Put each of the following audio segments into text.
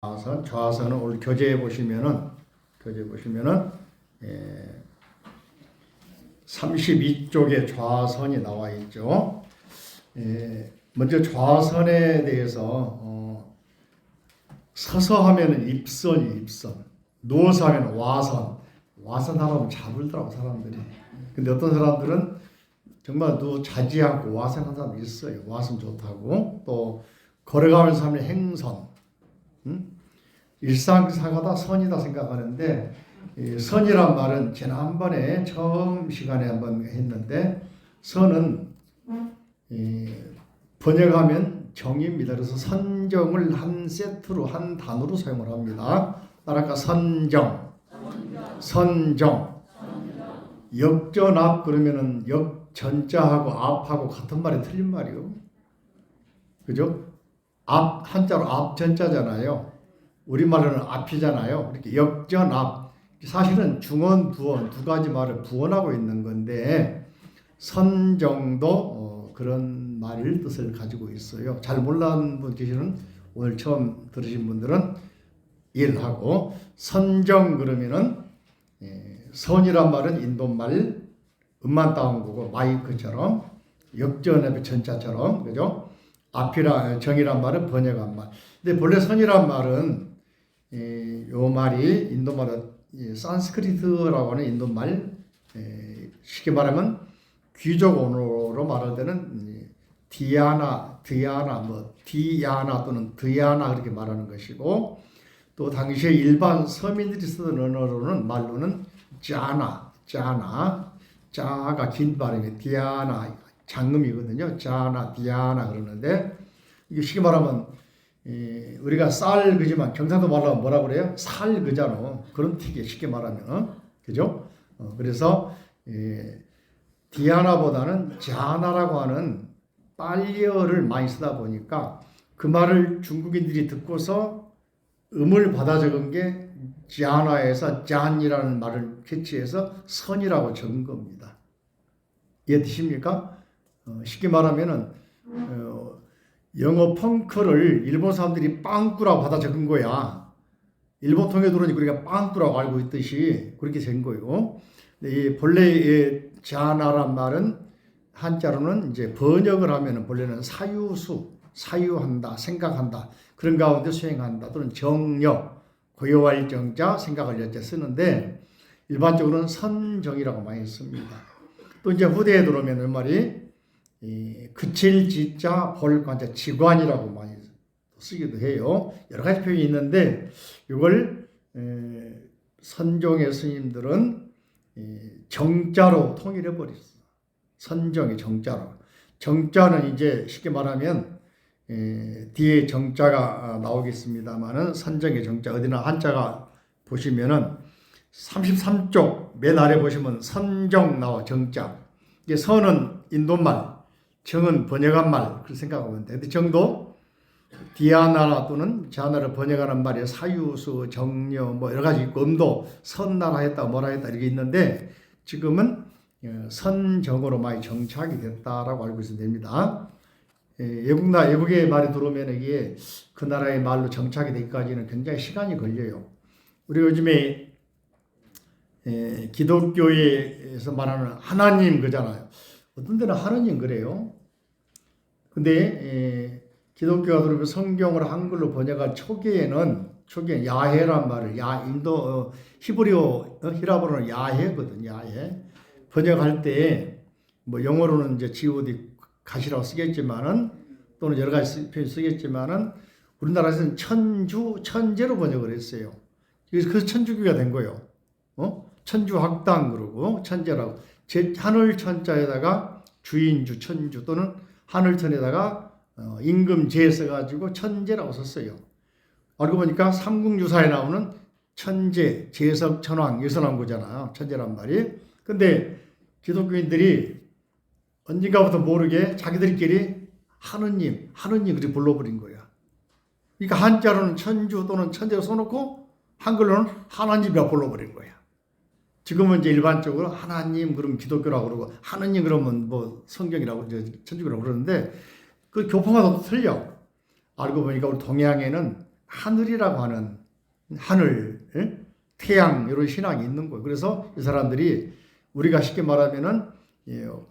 좌선은 오늘 교재에 보시면은 32쪽에 좌선이 나와 있죠. 먼저 좌선에 대해서 서서 하면은 입선, 누워서 하면 와선 하면 잡을더라고 사람들이. 근데 어떤 사람들은 정말 자지 않고 와선하는 사람이 있어요. 와선 좋다고. 또 걸어가면서 하면 행선. 일상사가다 선이다 생각하는데 선이란 말은 지난번에 처음 시간에 한번 했는데 선은 번역하면 정의입니다. 그래서 선정을 한 세트로 한 단어로 사용을 합니다. 따라서 선정, 역전압 그러면은 역전자하고 앞하고 같은 말이 틀린 말이요. 그죠? 앞 한자로 앞전자잖아요. 우리말로는 앞이잖아요. 이렇게 역전압. 사실은 중언, 부언 두 가지 말을 부언하고 있는 건데 선정도 그런 말일 뜻을 가지고 있어요. 잘 몰라는 분 계시는 오늘 처음 들으신 분들은 이해를 하고 선정 그러면은 선이란 말은 인도말 음만 따온 거고 마이크처럼 역전압의 전자처럼 그죠? 정이란 말은 번역한 말. 근데 본래 선이란 말은 요 말이 인도말은 산스크리트라고 하는 인도말 쉽게 말하면 귀족 언어로 말할 때는 디아나 또는 드야나 그렇게 말하는 것이고 또 당시에 일반 서민들이 쓰던 언어로는 말로는 짜가 긴 발음이 디아나 장음이거든요. 디아나 그러는데 이게 쉽게 말하면 우리가 쌀 그지만 경상도 말로 하면 뭐라 그래요? 살 그잖아. 그런 틱이 쉽게 말하면 그죠? 그래서 디아나보다는 자나라고 하는 빨리어를 많이 쓰다 보니까 그 말을 중국인들이 듣고서 음을 받아 적은 게 자나에서 잔이라는 말을 캐치해서 선이라고 적은 겁니다. 이해되십니까? 쉽게 말하면은 영어 펑크를 일본 사람들이 빵꾸라고 받아 적은 거야. 일본 통에 들어오니까 우리가 빵꾸라고 알고 있듯이 그렇게 된 거예요. 이 본래의 자나란 말은 한자로는 이제 번역을 하면은 본래는 사유한다, 생각한다 그런 가운데 수행한다 또는 정력, 고요할 정자, 생각을 여자 쓰는데 일반적으로는 선정이라고 많이 씁니다. 또 이제 후대에 들어오면 이 말이 그칠 지자 볼관자 지관이라고 많이 쓰기도 해요. 여러 가지 표현이 있는데 이걸 선종의 스님들은 정자로 통일해 버렸어. 선정이 정자로. 정자는 이제 쉽게 말하면 뒤에 정자가 나오겠습니다만은 선정의 정자 어디나 한자가 보시면은 33쪽 맨 아래 보시면 선정 나와 정자. 이게 선은 인도말, 정은 번역한 말 그렇게 생각하면 돼. 근데 정도 디아나라 또는 자나를 번역하는 말이 사유수, 정려 뭐 여러 가지 있고 음도 선나라 했다 뭐라 했다 이렇게 있는데 지금은 선정으로 많이 정착이 됐다라고 알고 있으면 됩니다. 외국의 말이 들어오면 이게 그 나라의 말로 정착이 되기까지는 굉장히 시간이 걸려요. 우리 요즘에 기독교에서 말하는 하나님 그잖아요. 어떤 데는 하나님 그래요. 근데 기독교가 들어오면 성경을 한글로 번역할 초기에는 야해란 말을 인도 히브리어로는 야해거든. 야해 번역할 때 뭐 영어로는 이제 G.O.D 가시라고 쓰겠지만은 또는 여러 가지 표현 쓰겠지만은 우리나라에서는 천재로 번역을 했어요. 그래서 천주교가 된 거예요. 천주학당 그러고 천재라고 하늘 천자에다가 주인주 천주 또는 하늘천에다가 임금제 써가지고 천재라고 썼어요. 알고 보니까 삼국유사에 나오는 천재, 재석, 천왕 여기서 나온 거잖아요. 천재란 말이. 근데 기독교인들이 언젠가부터 모르게 자기들끼리 하느님 그렇게 불러버린 거야. 그러니까 한자로는 천주 또는 천재로 써놓고 한글로는 하나님이라고 불러버린 거야. 지금은 이제 일반적으로 하나님 그러면 기독교라고 그러고 하느님 그러면 뭐 성경이라고 이제 천주교라고 그러는데 그 교파마다 또 틀려. 알고 보니까 우리 동양에는 하늘이라고 하는 하늘, 태양 이런 신앙이 있는 거예요. 그래서 이 사람들이 우리가 쉽게 말하면은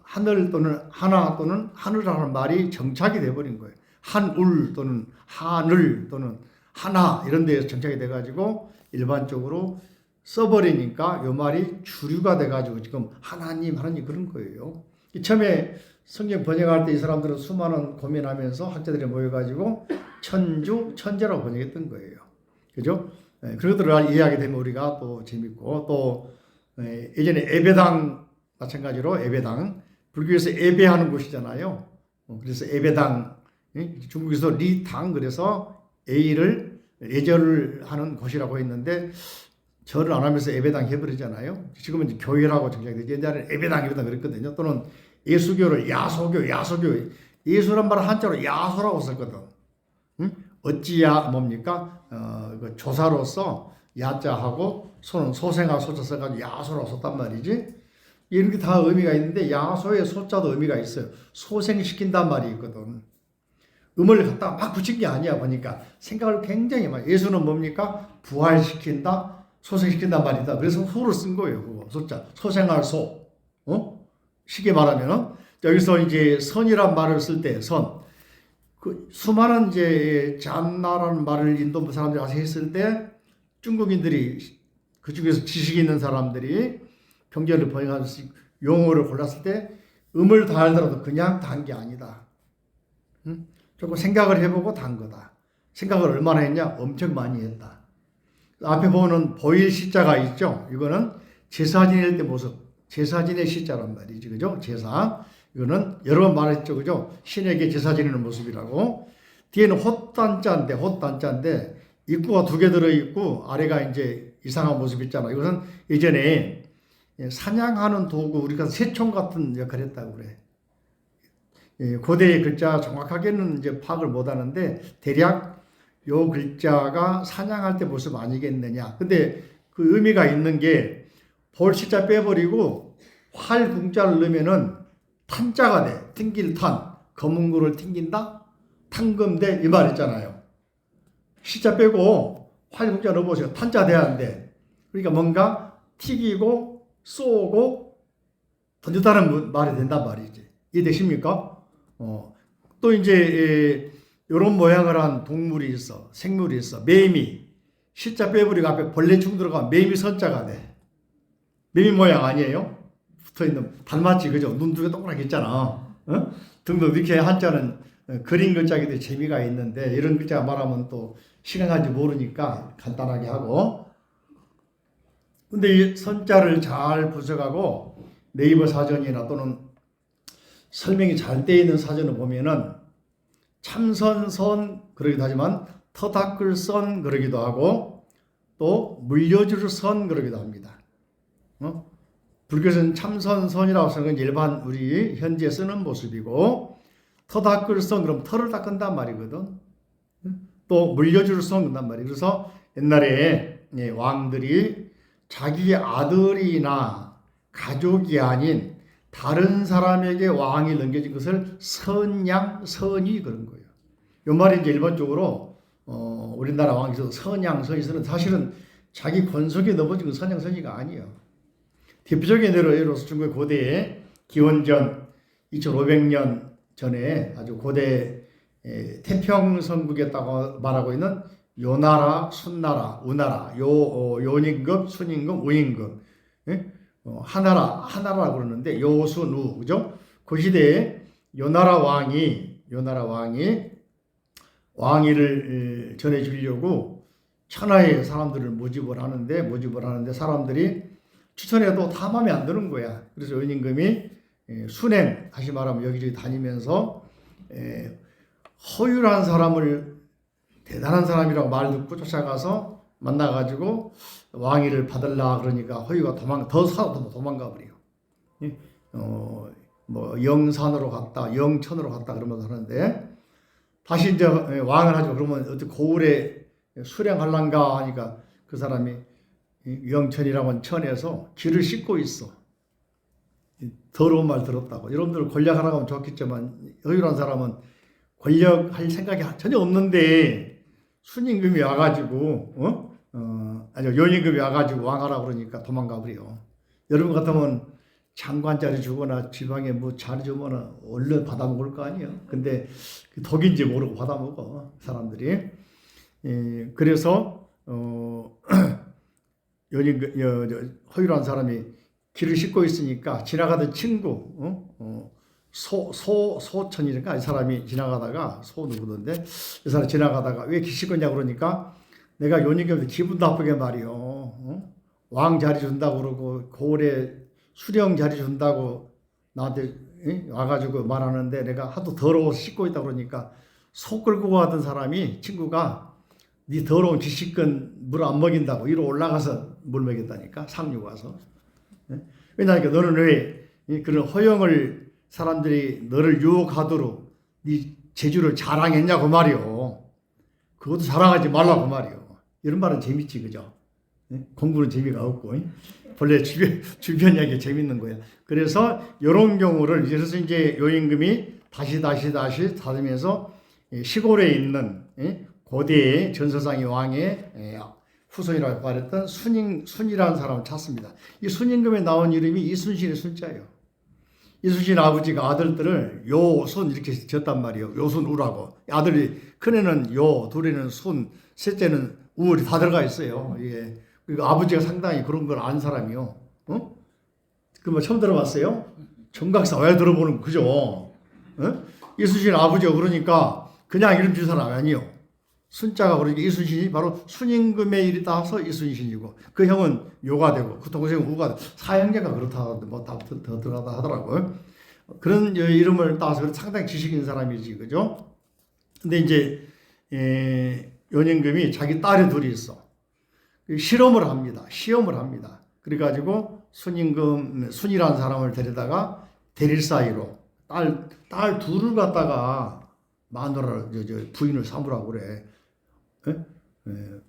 하늘 또는 하나 또는 하늘이라는 말이 정착이 돼버린 거예요. 한울 또는 하늘 또는 하나 이런 데에서 정착이 돼가지고 일반적으로 써버리니까 이 말이 주류가 돼가지고 지금 하나님 그런 거예요. 처음에 성경 번역할 때 이 사람들은 수많은 고민하면서 학자들이 모여가지고 천주, 천재라고 번역했던 거예요. 그죠? 그런 것들을 이해하게 되면 우리가 또 재밌고 또 예전에 예배당 마찬가지로 예배당 불교에서 예배하는 곳이잖아요. 그래서 예배당 중국에서 리당 그래서 A를 예절을 하는 곳이라고 했는데 절을 안 하면서 예배당 해버리잖아요. 지금은 이제 교회라고 정착되지 옛날에는 예배당 그랬거든요. 또는 예수교를 야소교 예수란 말을 한자로 야소라고 썼거든. 어찌야 뭡니까? 그 조사로서 야자하고 소는 소생하고 소자 써가지고 야소라고 썼단 말이지. 이렇게 다 의미가 있는데 야소의 소자도 의미가 있어요. 소생시킨단 말이 있거든. 음을 갖다가 막 붙인 게 아니야 보니까 생각을 굉장히 많이. 예수는 뭡니까? 부활시킨다, 소생시킨단 말이다. 그래서 소를 쓴 거예요. 그거 소자 소생할 소. 쉽게 말하면은 여기서 이제 선이란 말을 쓸 때 선. 그 수많은 이제 잔나라는 말을 인도 사람들이 와서 했을 때 중국인들이 그 중에서 지식 있는 사람들이 병절을 번역하면서 용어를 골랐을 때 음을 다 알더라도 그냥 단 게 아니다. 조금 생각을 해보고 단 거다. 생각을 얼마나 했냐? 엄청 많이 했다. 앞에 보면 보일 시자가 있죠. 이거는 제사 지낼 때 모습. 제사 지낼 시자란 말이지. 그죠? 제사. 이거는 여러 번 말했죠. 그죠? 신에게 제사 지내는 모습이라고. 뒤에는 헛단자인데 입구가 두 개 들어있고 아래가 이제 이상한 모습 있잖아. 이것은 예전에 사냥하는 도구, 우리가 새총 같은 역할을 했다고 그래. 고대의 글자 정확하게는 이제 파악을 못 하는데 대략 요 글자가 사냥할 때 모습 아니겠느냐. 근데 그 의미가 있는 게 볼 시자 빼버리고 활 궁자를 넣으면은 탄자가 돼. 튕길 탄. 검은 거를 튕긴다? 탕검대 이 말 있잖아요. 시자 빼고 활 궁자 넣어보세요. 탄자 돼야 안 돼. 그러니까 뭔가 튀기고 쏘고 던졌다는 말이 된단 말이지. 이해되십니까? 또 이제 이런 모양을 한 동물이 있어. 생물이 있어. 매미. 시자 빼버리고 앞에 벌레충 들어가면 매미 선자가 돼. 매미 모양 아니에요? 붙어있는 닮았지 그죠? 눈 두 개 동그랗게 있잖아. 등도 이렇게 한자는 그림 글자기도 재미가 있는데 이런 글자 말하면 또 시간 가는지 모르니까 간단하게 하고. 근데 이 선자를 잘 분석하고 네이버 사전이나 또는 설명이 잘 되어 있는 사전을 보면은 참선선 그러기도 하지만 터닦을선 그러기도 하고 또 물려줄 선 그러기도 합니다. 불교에서는 참선선이라고 하는 건 일반 우리 현재 쓰는 모습이고 터닦을선 그럼 털을 닦은단 말이거든. 또 물려줄 선 그런단 말이에요. 그래서 옛날에 왕들이 자기 아들이나 가족이 아닌 다른 사람에게 왕이 넘겨진 것을 선양, 선이 그런 거예요. 이 말이 이제 일반적으로 우리나라 왕에서 선양, 선이서는 사실은 자기 권속에 넘어진 건 선양, 선이가 아니에요. 대표적인 예로 예를 들어서 중국 고대에 기원전 2500년 전에 아주 고대 태평성국이었다고 말하고 있는 요나라, 순나라, 우나라, 요임금, 순임금, 우임금, 하나라라고 그러는데 요순우, 그죠? 그 시대에 요나라 왕이 왕위를 전해주려고 천하의 사람들을 모집을 하는데 사람들이 추천해도 다 마음에 안 드는 거야. 그래서 요임금이 순행, 다시 말하면 여기저기 다니면서 허율한 사람을 대단한 사람이라고 말 듣고 쫓아가서 만나가지고 왕위를 받으려 그러니까 허유가 도망가 버려. 뭐 영산으로 갔다, 영천으로 갔다 그러면서 하는데 다시 이제 왕을 하죠. 그러면 어떻게 고을에 수령할란가 하니까 그 사람이 영천이라고 하는 천에서 길을 씻고 있어. 더러운 말 들었다고. 여러분들 권력하라고 하면 좋겠지만 허율한 사람은 권력할 생각이 전혀 없는데 순임금이 와가지고 아니 연임금이 와가지고 왕하라 그러니까 도망가 버려. 여러분 같으면 장관 자리 주거나 지방에 뭐 자리 주면 얼른 받아 먹을 거 아니에요. 근데 덕인지 모르고 받아 먹어 사람들이. 그래서 허율한 사람이 길을 싣고 있으니까 지나가던 친구 소천이니까 이 사람이 지나가다가 소 누구던데 이 사람 지나가다가 왜 길 싣고 있냐 그러니까 내가 연임금한테 기분 나쁘게 말이요. 왕 자리 준다고 그러고 고을에 수령 자리 준다고 나한테 와가지고 말하는데 내가 하도 더러워서 씻고 있다 그러니까 소 끌고 가던 사람이 친구가 네 더러운 지식근 물 안 먹인다고 위로 올라가서 물 먹였다니까 상류 가서. 왜냐하니까 너는 왜 그런 허영을 사람들이 너를 유혹하도록 네 재주를 자랑했냐고 말이요. 그것도 자랑하지 말라고 말이요. 이런 말은 재밌지 그죠? 공부는 재미가 없고 본래 주변 이야기 재밌는 거야. 그래서 이런 경우를 그래서 이제 요임금이 다시 다니면서 시골에 있는 고대의 전서상의 왕의 후손이라고 말했던 순이라는 사람을 찾습니다. 이 순임금에 나온 이름이 이순신의 순자예요. 이순신 아버지가 아들들을 요순 이렇게 지었단 말이에요. 요순우라고. 아들이 큰애는 요, 둘에는 순, 셋째는 우울이 다 들어가 있어요. 예. 그리고 아버지가 상당히 그런 걸 아는 사람이요. 그 뭐 처음 들어봤어요? 정각사 왜 들어보는 그죠? 이순신 아버지가 그러니까 그냥 이름 준 사람 아니요. 순자가 그러니까 이순신이 바로 순임금의 일이 따서 이순신이고 그 형은 요가 되고 그 동생은 우가 되고 사형제가 그렇다 뭐더 들어가다 하더라고요. 그런 이름을 따서 상당히 지식 있는 사람이지 그죠? 근데 이제 연임금이 자기 딸이 둘이 있어. 실험을 합니다. 시험을 합니다. 그래가지고 순이라는 사람을 데려다가 대릴 사이로 딸 둘을 갖다가 마누라 부인을 삼으라고 그래.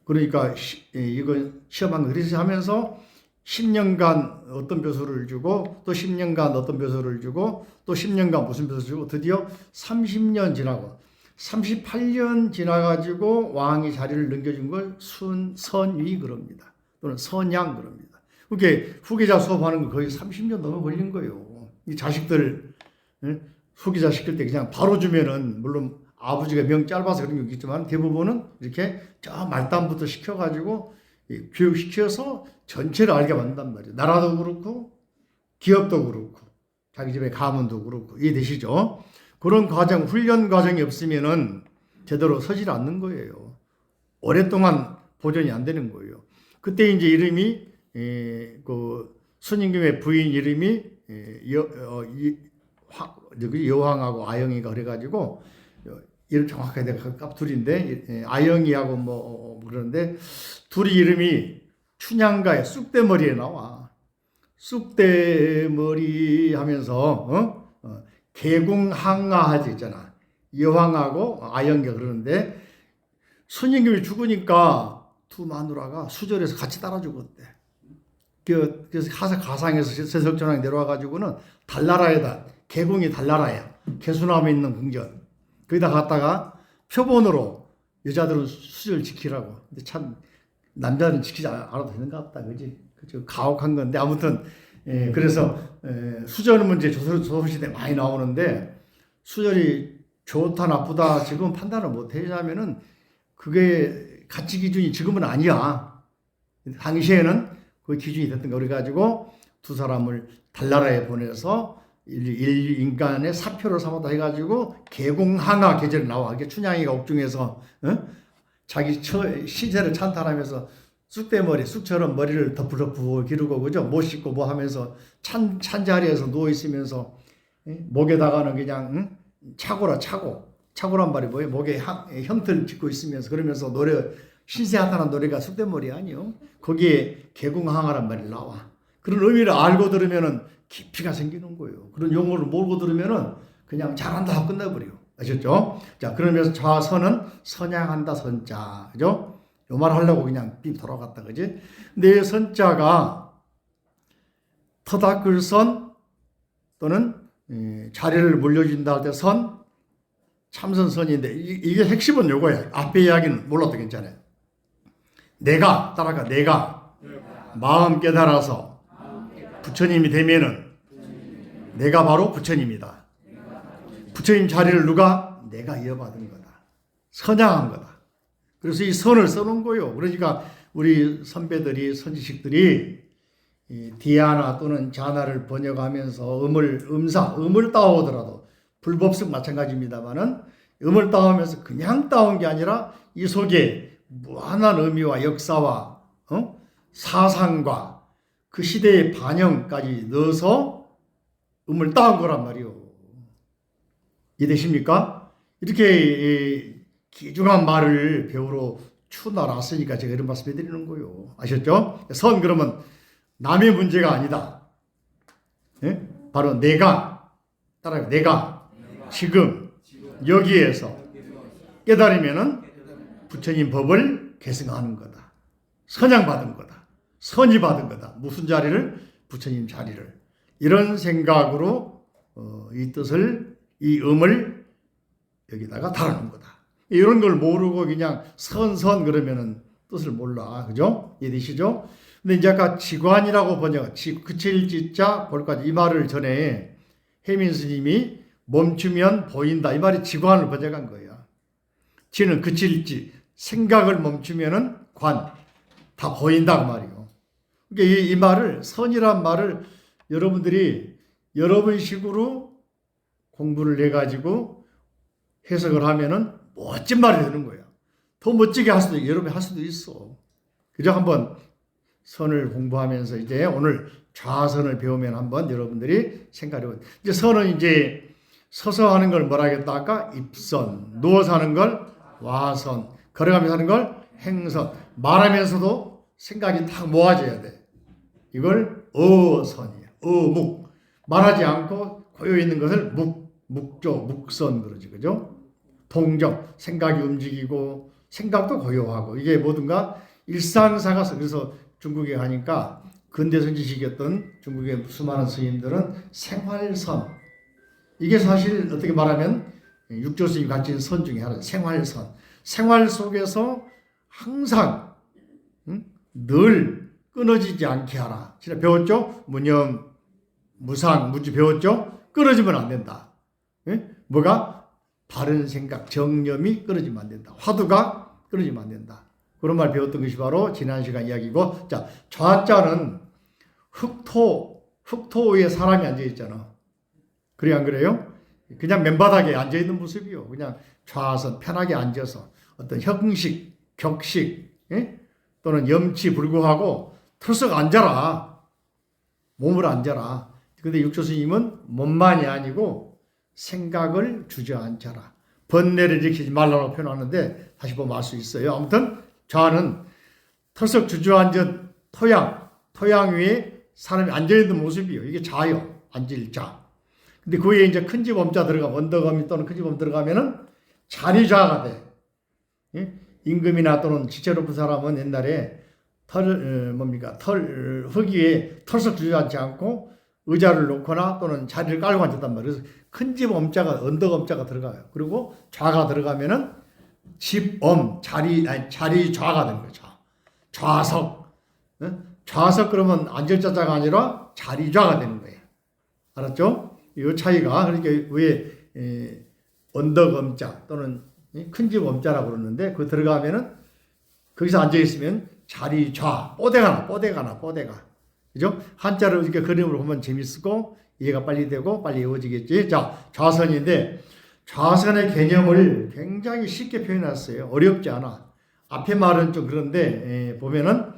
그러니까 이거 시험한 거 그래서 하면서 10년간 어떤 벼슬을 주고 또 10년간 어떤 벼슬을 주고 또 10년간 무슨 벼슬을 주고 드디어 30년 지나고 38년 지나가지고 왕이 자리를 넘겨준 걸 선위 그럽니다. 또는 선양 그럽니다. 그게 후계자 수업하는 거 거의 30년 넘어 걸린 거예요. 이 자식들 후계자 시킬 때 그냥 바로 주면은 물론 아버지가 명 짧아서 그런 게 있지만 대부분은 이렇게 저 말단부터 시켜가지고 교육시켜서 전체를 알게 만든단 말이에요. 나라도 그렇고 기업도 그렇고 자기 집의 가문도 그렇고 이해되시죠? 그런 과정, 훈련 과정이 없으면은 제대로 서질 않는 거예요. 오랫동안 보존이 안 되는 거예요. 그때 이제 이름이 그 순임금의 부인 이름이 여왕하고 아영이가 그래가지고 이름 정확하게 내가 깝둘인데 아영이하고 뭐 그러는데 둘이 이름이 춘향가의 쑥대머리에 나와. 쑥대머리 하면서 개궁항하하지 있잖아. 여왕하고 아영이가 그러는데 순임금이 죽으니까 두 마누라가 수절에서 같이 따라 죽었대. 그래서 가상에서 세석전왕이 내려와가지고는 달나라에다 개궁이 달나라야. 개수나무에 있는 궁전. 거기다 갔다가 표본으로 여자들은 수절 지키라고. 근데 참 남자들은 지키지 않아도 되는 것 같다, 그지? 그죠? 가혹한 건데 아무튼 그래서 수절 문제 조선시대 많이 나오는데 수절이 좋다 나쁘다 지금 판단을 못 하냐면은 그게 가치 기준이 지금은 아니야. 당시에는 그 기준이 됐던 거 그래가지고 두 사람을 달나라에 보내서 인간의 사표를 삼았다 해가지고 개공항하 계절이 나와. 이게 춘향이가 옥중에서 자기 신세를 찬탄하면서 쑥대머리, 쑥처럼 머리를 덮으 기르고 그죠? 못 씻고 뭐 하면서 찬 자리에서 누워 있으면서 목에다가는 그냥 차고란 말이 뭐예요? 목에 형틀 짚고 있으면서 그러면서 신세한탄한 노래가 쑥대머리 아니요? 거기에 개공항하란 말이 나와. 그런 의미를 알고 들으면은 깊이가 생기는 거예요. 그런 용어를 모르고 들으면은 그냥 잘한다 하고 끝내버려. 아셨죠? 자, 그러면서 좌선은 선양한다 선자. 그죠? 요 말 하려고 그냥 삐 돌아갔다. 그지? 근데 선자가 터닦을 선 또는 자리를 물려준다 할 때 선, 참선선인데 이게 핵심은 요거야. 앞에 이야기는 몰라도 괜찮아요. 내가 따라가 내가 마음 깨달아서 부처님이 되면은 내가 바로 부처님이다. 부처님 자리를 누가? 내가 이어받은 거다. 선양한 거다. 그래서 이 선을 써놓은 거예요. 그러니까 우리 선배들이 선지식들이 이 디아나 또는 자나를 번역하면서 음을 따오더라도 불법성 마찬가지입니다만은 음을 따오면서 그냥 따온 게 아니라 이 속에 무한한 의미와 역사와 사상과 그 시대의 반영까지 넣어서 음을 따온 거란 말이요. 이해되십니까? 이렇게 귀중한 말을 배우러 추나랐으니까 제가 이런 말씀 해드리는 거예요. 아셨죠? 선 그러면 남의 문제가 아니다. 예? 바로 내가 따라가 내가 지금 여기에서 깨달으면은 부처님 법을 계승하는 거다. 선양받은 거다. 선이 받은 거다. 무슨 자리를? 부처님 자리를. 이런 생각으로 이 뜻을 이 음을 여기다가 달아놓은 거다. 이런 걸 모르고 그냥 선선 그러면은 뜻을 몰라. 그죠? 이해되시죠? 근데 이제 아까 지관이라고 번역, 그칠지자 볼까지 이 말을 전에 혜민 스님이 멈추면 보인다. 이 말이 지관을 번역한 거예요. 지는 그칠지, 생각을 멈추면은 관, 다 보인다. 그 말이요. 그러니까 이 말을, 선이란 말을 여러분들이 여러분 식으로 공부를 해가지고 해석을 하면은 멋진 말이 되는 거예요. 더 멋지게 할 수도, 여러분이 할 수도 있어. 그죠? 한번 선을 공부하면서 이제 오늘 좌선을 배우면 한번 여러분들이 생각해보세요. 이제 선은 이제 서서 하는 걸 뭐라 하겠다 아까? 입선. 누워서 하는 걸 와선. 걸어가면서 하는 걸 행선. 말하면서도 생각이 딱 모아져야 돼. 이걸 어선이에요. 어묵. 말하지 않고 고여 있는 것을 묵조, 묵선 그러지. 그죠? 동정. 생각이 움직이고 생각도 고요하고 이게 뭐든가 일상사가 그래서 중국에 가니까 근대 선지식이었던 중국의 수많은 스님들은 생활선. 이게 사실 어떻게 말하면 육조 스님이 가르친 선 중에 하나죠. 생활선. 생활 속에서 항상 늘 끊어지지 않게 하라. 진짜 배웠죠? 무념, 무상, 무지 배웠죠? 끊어지면 안 된다. 뭐가? 바른 생각, 정념이 끊어지면 안 된다. 화두가 끊어지면 안 된다. 그런 말 배웠던 것이 바로 지난 시간 이야기고, 자, 좌자는 흑토 위에 사람이 앉아있잖아. 그래, 안 그래요? 그냥 맨바닥에 앉아있는 모습이요. 그냥 좌선, 편하게 앉아서 어떤 형식, 격식, 또는 염치 불구하고 털썩 앉아라. 몸을 앉아라. 근데 육조 스님은 몸만이 아니고 생각을 주저앉혀라. 번뇌를 일으키지 말라고 표현하는데 다시 보면 알 수 있어요. 아무튼 좌는 털썩 주저앉은 토양 위에 사람이 앉아있는 모습이에요. 이게 좌요. 앉을 자. 근데 그 위에 이제 큰 집 엄자 들어가면, 언덕엄이 또는 큰 집 엄 들어가면은 자리좌가 돼. 임금이나 또는 지체 높은 사람은 옛날에 흙 위에 털썩 주저앉지 않고 의자를 놓거나 또는 자리를 깔고 앉았단 말이에요. 그래서 큰 집 엄자가, 언덕 엄자가 들어가요. 그리고 좌가 들어가면은 자리 좌가 되는 거죠. 좌석. 좌석 그러면 앉을 자자가 아니라 자리 좌가 되는 거예요. 알았죠? 이 차이가, 그러니까 왜 언덕 엄자 또는 큰 집 엄자라고 그러는데, 그 들어가면은 거기서 앉아있으면 자리 좌, 뽀대가. 그죠? 한자를 이렇게 그림으로 보면 재밌고 이해가 빨리 되고 빨리 이어지겠지. 자, 좌선인데 좌선의 개념을 굉장히 쉽게 표현했어요. 어렵지 않아. 앞에 말은 좀 그런데 보면은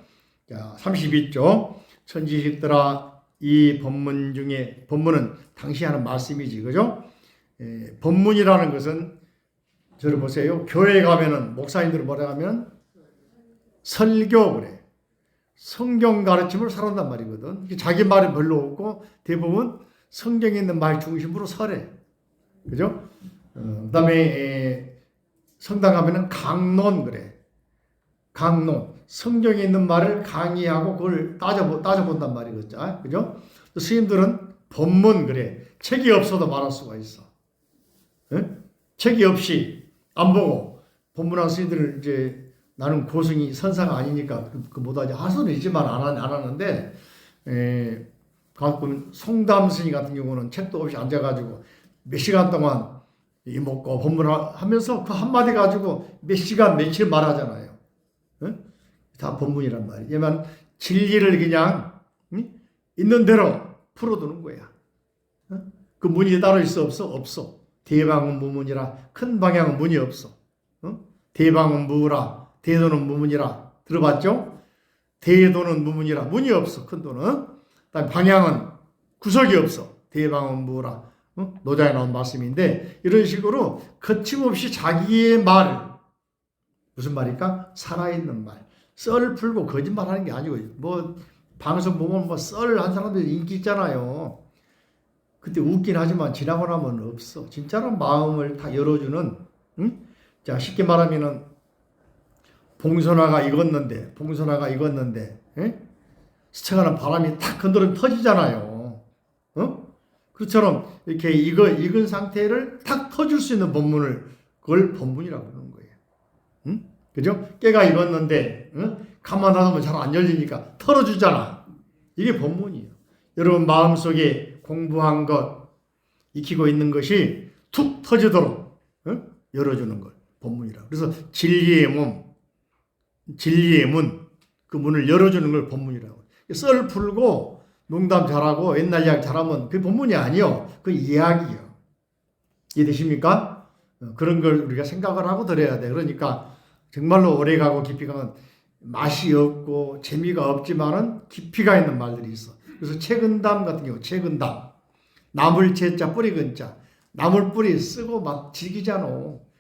자, 32조 천지식들아 이 법문 중에, 법문은 당시 하는 말씀이지. 그죠? 법문이라는 것은 저를 보세요. 교회에 가면은 목사님들은 뭐라 하면 설교 그래. 성경 가르침을 살았단 말이거든. 자기 말은 별로 없고 대부분 성경에 있는 말 중심으로 설해. 그죠? 그 다음에 성당 가면은 강론 그래. 강론. 성경에 있는 말을 강의하고 그걸 따져본단 말이겠죠. 그죠? 스님들은 법문 그래. 책이 없어도 말할 수가 있어. 책이 없이 안 보고 본문학 스님들을 이제 나는 고승이 선사가 아니니까 그 못하지 할 수는 있지만 안 하는데 가끔 송담 스님 같은 경우는 책도 없이 앉아가지고 몇 시간 동안 이먹고 본문하면서 그 한마디 가지고 몇 시간 며칠 말하잖아요. 응? 다 본문이란 말이에요. 얘만 진리를 그냥 있는 대로 풀어두는 거야. 응? 그 문이 따로 있어 없어? 없어. 대방은 무문이라 큰 방향은 문이 없어. 응? 대방은 무라 대도는 무문이라 들어봤죠? 대도는 무문이라 문이 없어. 큰 도는. 방향은 구석이 없어. 대방은 무라. 노자에 나온 말씀인데 이런 식으로 거침없이 자기의 말을 무슨 말일까? 살아있는 말. 썰 풀고 거짓말하는 게 아니고 뭐 방송 보면 뭐 썰 한 사람들 인기 있잖아요. 그때 웃긴 하지만 지나고 나면 없어. 진짜로 마음을 다 열어주는. 응? 자 쉽게 말하면은 봉선화가 익었는데 스쳐가는 바람이 탁 건드리면 터지잖아요. 그처럼 이렇게 익은 상태를 탁 터줄 수 있는 본문을 그걸 본문이라고 부르는 거예요. 그죠? 깨가 익었는데 가만 놔두면 잘 안 열리니까 털어주잖아. 이게 본문이에요. 여러분 마음속에 공부한 것 익히고 있는 것이 툭 터지도록 열어주는 것 본문이라고. 그래서 진리의 문, 그 문을 열어주는 걸 본문이라고. 썰 풀고 농담 잘하고 옛날 이야기 잘하면 그게 본문이 아니요. 그 이야기요. 이해되십니까? 그런 걸 우리가 생각을 하고 들어야 돼. 그러니까 정말로 오래 가고 깊이 가면 맛이 없고 재미가 없지만은 깊이가 있는 말들이 있어. 그래서 채근담 같은 경우 채근담. 나물 채자 뿌리 근자. 나물 뿌리 쓰고 막 즐기잖아.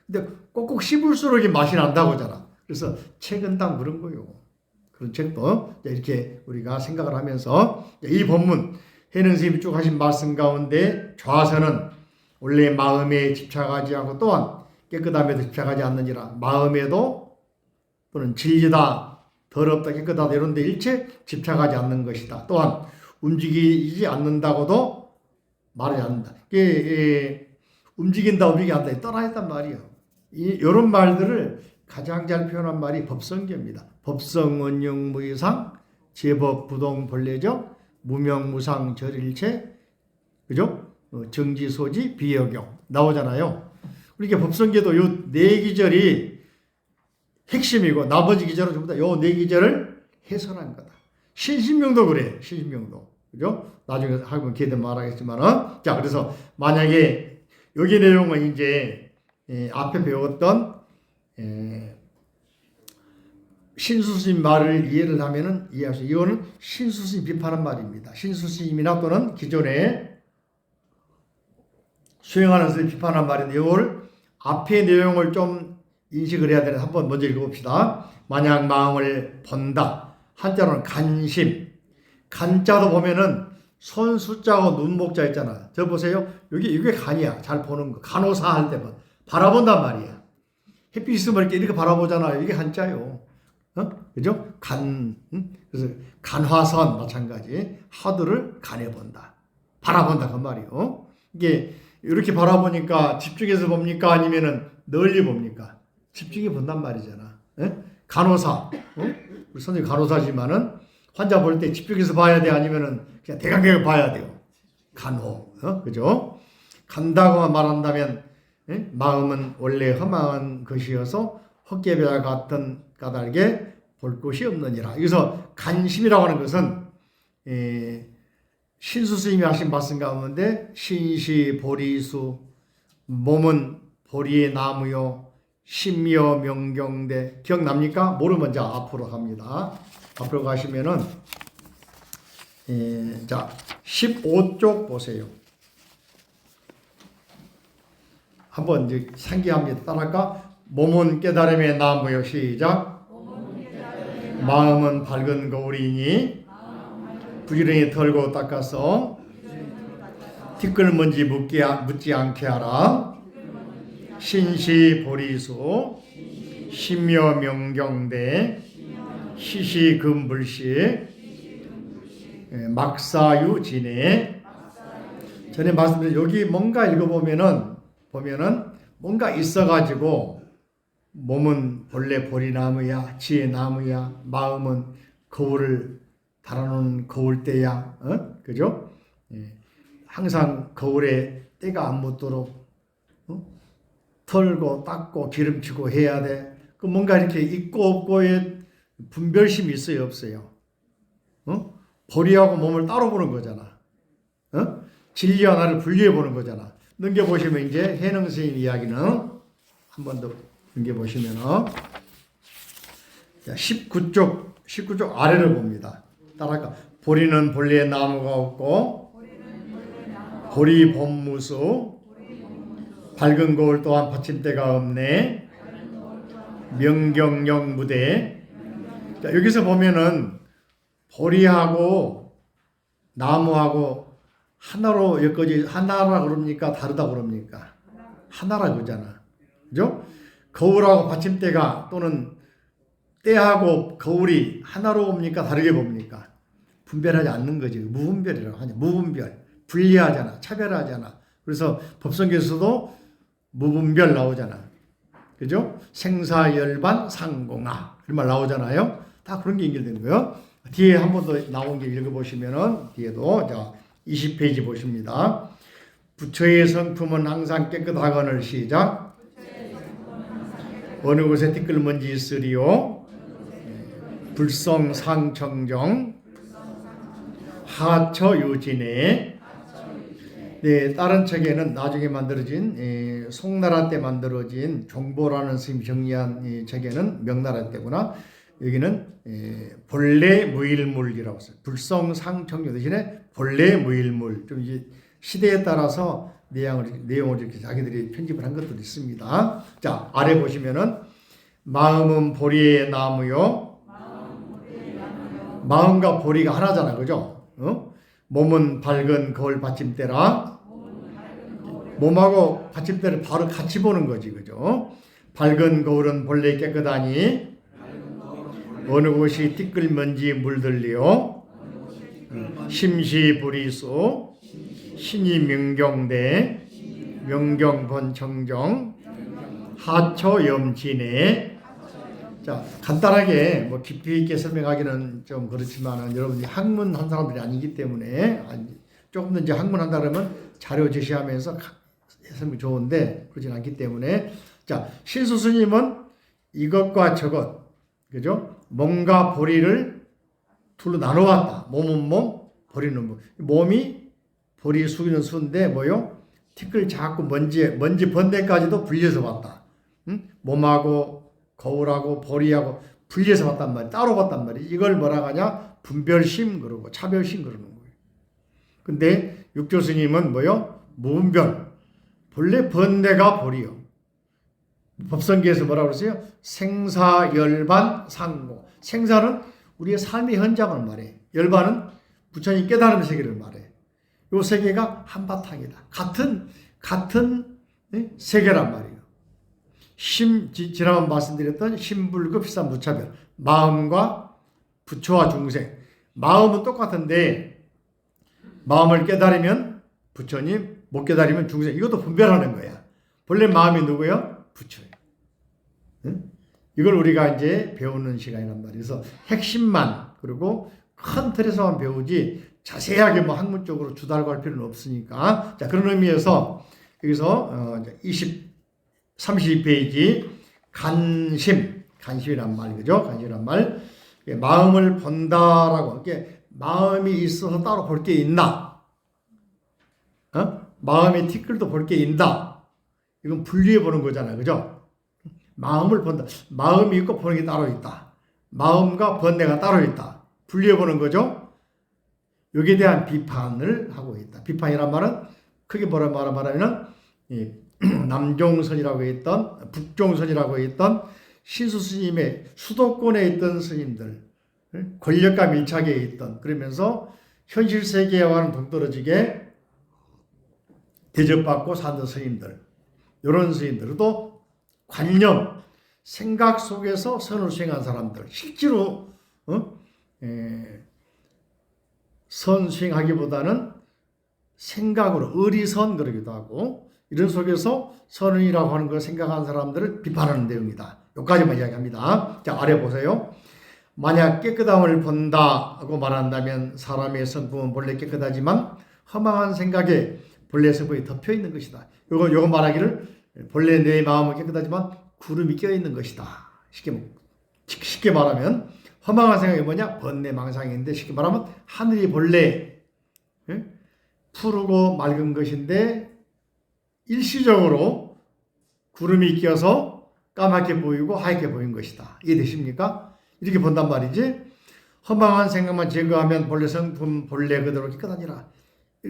근데 꼭꼭 씹을수록 맛이 난다고 하잖아. 그래서 채근담 그런 거요. 그런 책도 이렇게 우리가 생각을 하면서 이 본문 해능 선생님이 쭉 하신 말씀 가운데 좌선은 원래 마음에 집착하지 않고 또한 깨끗함에도 집착하지 않느니라. 마음에도 또는 진리다, 더럽다, 깨끗하다 이런 데 일체 집착하지 않는 것이다. 또한 움직이지 않는다고도 말하지 않는다. 움직인다, 움직이지 않는다. 떠나있단 말이에요. 이런 말들을 가장 잘 표현한 말이 법성계입니다. 법성원영 무이상 제법 부동 본래적 무명무상 절일체 그죠? 정지소지 비여경 나오잖아요. 그러니까 법성계도 요 네 기절이 핵심이고 나머지 기절은 전부 다 요 네 기절을 해설한 거다. 신신명도 그래. 신신명도 그죠? 나중에 하면 기회 되면 말하겠지만은 자 그래서 만약에 여기 내용은 이제 앞에 배웠던 신수스님 말을 이해를 하면은 이해할 수. 이거는 신수스님 비판한 말입니다. 신수스님이나 또는 기존에 수행하는 스님 비판한 말인데 이걸 앞의 내용을 좀 인식을 해야 되는데 한번 먼저 읽어봅시다. 만약 마음을 본다. 한자로는 간심. 간자도 보면은 손 숫자하고 눈 목자 있잖아. 저 보세요. 이게 간이야. 잘 보는 거. 간호사 할 때 바라본단 말이야. 햇빛 있으면 이렇게 바라보잖아요. 이게 한자요. 그죠? 그래서 간화선 마찬가지. 하도를 간해본다. 바라본다. 그 말이요. 이게 이렇게 바라보니까 집중해서 봅니까? 아니면은 널리 봅니까? 집중해 본단 말이잖아. 간호사. 우리 선생님 간호사지만은 환자 볼 때 집중해서 봐야 돼? 아니면은 그냥 대강대강 봐야 돼요? 간호. 그죠? 간다고만 말한다면 마음은 원래 험한 것이어서 헛개별 같은 까닭에 볼 곳이 없느니라. 여기서 간심이라고 하는 것은 신수 스님이 하신 말씀 가운데 신시 보리수 몸은 보리의 나무요 심여 명경대 기억납니까? 모르면 자 앞으로 갑니다. 앞으로 가시면은 자 15쪽 보세요. 한번 이제 상기합니다. 따라할까? 몸은 깨달음의 나무요. 시작. 마음은 밝은 거울이니 부지런히 털고 닦아서 티끌먼지 묻지 않게 하라. 신시 보리수 심여 명경대 시시금불식 막사유 진해. 전에 말씀드린 여기 뭔가 읽어보면은 뭔가 있어가지고 몸은 본래 보리나무야, 지혜나무야, 마음은 거울을 달아놓은 거울대야, 그죠? 예. 항상 거울에 때가 안 묻도록 털고 닦고 기름치고 해야 돼. 그 뭔가 이렇게 있고 없고의 분별심이 있어요, 없어요? 보리하고 몸을 따로 보는 거잖아. 진리와 나를 분리해 보는 거잖아. 넘겨보시면 이제 해능 스님 이야기는 한 번 더 넘겨보시면 19쪽 아래를 봅니다. 따라가. 보리는 본래 나무가 없고 보리 본무수 밝은 거울 또한 받침대가 없네. 명경영 무대. 자, 여기서 보면은 보리하고 나무하고 하나로 여기까지 하나라 그럽니까? 다르다 그럽니까? 하나라 그러잖아. 그죠? 거울하고 받침대가 또는 때하고 거울이 하나로 봅니까? 다르게 봅니까? 분별하지 않는 거지. 무분별이라고 하냐. 무분별. 분리하잖아. 차별하잖아. 그래서 법성계에서도 무분별 나오잖아. 그죠? 생사열반 상공하. 이런 말 나오잖아요. 다 그런 게 연결되는 거예요. 뒤에 한 번 더 나온 게 읽어보시면은, 뒤에도, 자, 20페이지 보십니다. 부처의 성품은 항상 깨끗하거늘 시작. 어느 곳에 티끌먼지 있으리요. 불성상청정 하처유진에. 네, 다른 책에는 나중에 만들어진 송나라 때 만들어진 종보라는 스님이 정리한 이 책에는 명나라 때구나. 여기는 본래 무일물이라고 써요. 불성상청정 대신에 본래 무일물. 좀 이제 시대에 따라서 내용을 이렇게 자기들이 편집을 한 것도 있습니다. 자, 아래 보시면은 마음은 보리의 나무요. 마음과 보리가 하나잖아, 그죠? 몸은 밝은 거울 받침대라. 몸하고 받침대를 바로 같이 보는 거지, 그죠? 밝은 거울은 본래 깨끗하니 어느 곳이 티끌먼지 물들리요. 심시불이수 신이 명경대 명경본청정 하처염진에. 자, 간단하게 뭐 깊이 있게 설명하기는 좀 그렇지만은 여러분이 학문 한 사람들이 아니기 때문에 조금 더 이제 학문 한다 그러면 자료 제시하면서 설명 좋은데 그러진 않기 때문에. 자, 신수 스님은 이것과 저것, 그죠? 몸과 보리를 둘로 나눠왔다. 몸은 몸, 보리는 몸. 몸이 보리 숙이는 수인데 뭐요? 티끌 자꾸 먼지 번데까지도 분리해서 봤다. 응? 몸하고 거울하고 보리하고 분리해서 봤단 말이야. 따로 봤단 말이야. 이걸 뭐라고 하냐? 분별심 그러고 차별심 그러는 거예요. 근데 육조 스님은 뭐요? 무분별. 본래 번데가 보리요. 법성계에서 뭐라고 그랬어요? 생사열반 상고. 생사는 우리의 삶의 현장을 말해. 열반은 부처님 깨달은 세계를 말해. 이 세계가 한바탕이다. 같은 세계란 말이에요. 지난번 말씀드렸던 신불급 시삼무차별. 마음과 부처와 중생. 마음은 똑같은데 마음을 깨달으면 부처님, 못 깨달으면 중생. 이것도 분별하는 거야. 본래 마음이 누구예요? 부처예요. 응? 이걸 우리가 이제 배우는 시간이란 말이에요. 그래서 핵심만, 그리고 큰 틀에서만 배우지 자세하게 뭐 학문적으로 주달고 할 필요는 없으니까. 자, 그런 의미에서 여기서 32페이지 간심이란 말, 그죠? 간심이란 말. 마음을 본다라고. 이게 마음이 있어서 따로 볼 게 있나? 마음이 티끌도 볼 게 있다. 이건 분리해 보는 거잖아요, 그죠? 마음을 본다. 마음이 있고 보는 게 따로 있다. 마음과 번뇌가 따로 있다. 분리해 보는 거죠. 여기에 대한 비판을 하고 있다. 비판이란 말은 크게 뭐라 말하면 남종선이라고 했던, 북종선이라고 했던 신수 스님의 수도권에 있던 스님들, 권력과 밀착에 있던, 그러면서 현실 세계와는 동떨어지게 대접받고 사는 스님들, 이런 스님들, 또 관념, 생각 속에서 선을 수행한 사람들, 실제로 선 수행하기보다는 생각으로 의리선 그러기도 하고, 이런 속에서 선언이라고 하는 걸 생각하는 사람들을 비판하는 내용이다. 여기까지만 이야기합니다. 자, 아래 보세요. 만약 깨끗함을 본다고 말한다면 사람의 성품은 본래 깨끗하지만 허망한 생각에 본래 성품이 덮여 있는 것이다. 요거 말하기를 본래 내 마음은 깨끗하지만 구름이 껴 있는 것이다. 쉽게 말하면 허망한 생각이 뭐냐? 번뇌망상인데 쉽게 말하면 하늘이 본래 푸르고 맑은 것인데 일시적으로 구름이 껴서 까맣게 보이고 하얗게 보인 것이다. 이해되십니까? 이렇게 본단 말이지. 허망한 생각만 제거하면 본래 성품 본래 그대로 깨끗하니라.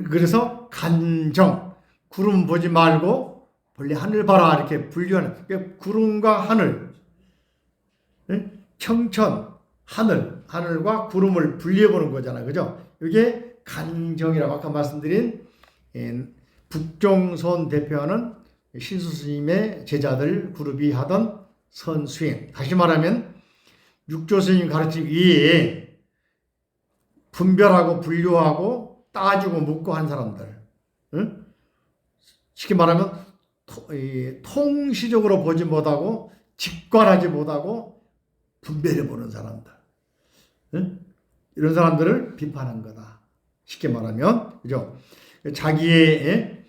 그래서 간정, 구름 보지 말고 본래 하늘 봐라 이렇게 분류하는. 그러니까 구름과 하늘, 청천, 하늘과 구름을 분리해보는 거잖아요. 그죠? 이게 간정이라고 아까 말씀드린 북종선 대표하는 신수 스님의 제자들 그룹이 하던 선수행. 다시 말하면 육조 스님 가르침 위에 분별하고 분류하고 따지고 묻고 한 사람들. 응? 쉽게 말하면 통시적으로 보지 못하고 직관하지 못하고 분별해 보는 사람들. 응? 이런 사람들을 비판한 거다. 쉽게 말하면, 그죠? 자기의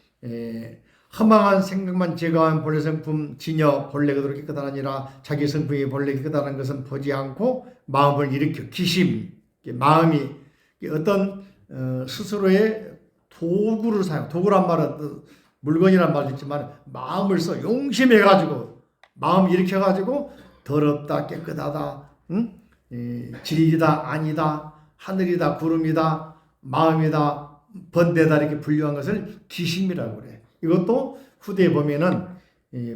허망한 생각만 제거한 본래 성품 진여 본래 그대로 깨끗하니라. 자기 성품이 본래 깨끗하다는 것은 보지 않고 마음을 일으켜 기심, 마음이 어떤 스스로의 도구를 사용, 도구란 말은 물건이란 말도 있지만 마음을 써 용심해 가지고 마음 일으켜 가지고 더럽다 깨끗하다, 응? 진리다 아니다, 하늘이다 구름이다, 마음이다 번뇌다 이렇게 분류한 것을 기심이라고 그래. 이것도 후대에 보면은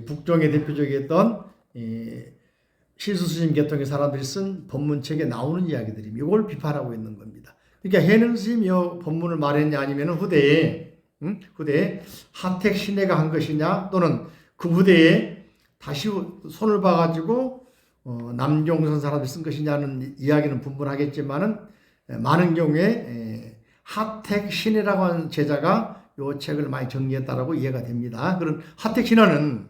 북종의 대표적이었던 실수스님 계통의 사람들이 쓴 법문책에 나오는 이야기들이 이걸 비판하고 있는 겁니다. 그러니까 해능 스님이 법문을 말했냐 아니면 후대에 하택 신해가 한 것이냐 또는 그 후대에 다시 손을 봐가지고 남종선 사람들이 쓴 것이냐는 이야기는 분분하겠지만은 많은 경우에 하택 신해라고 하는 제자가 이 책을 많이 정리했다라고 이해가 됩니다. 그런 하택 신화는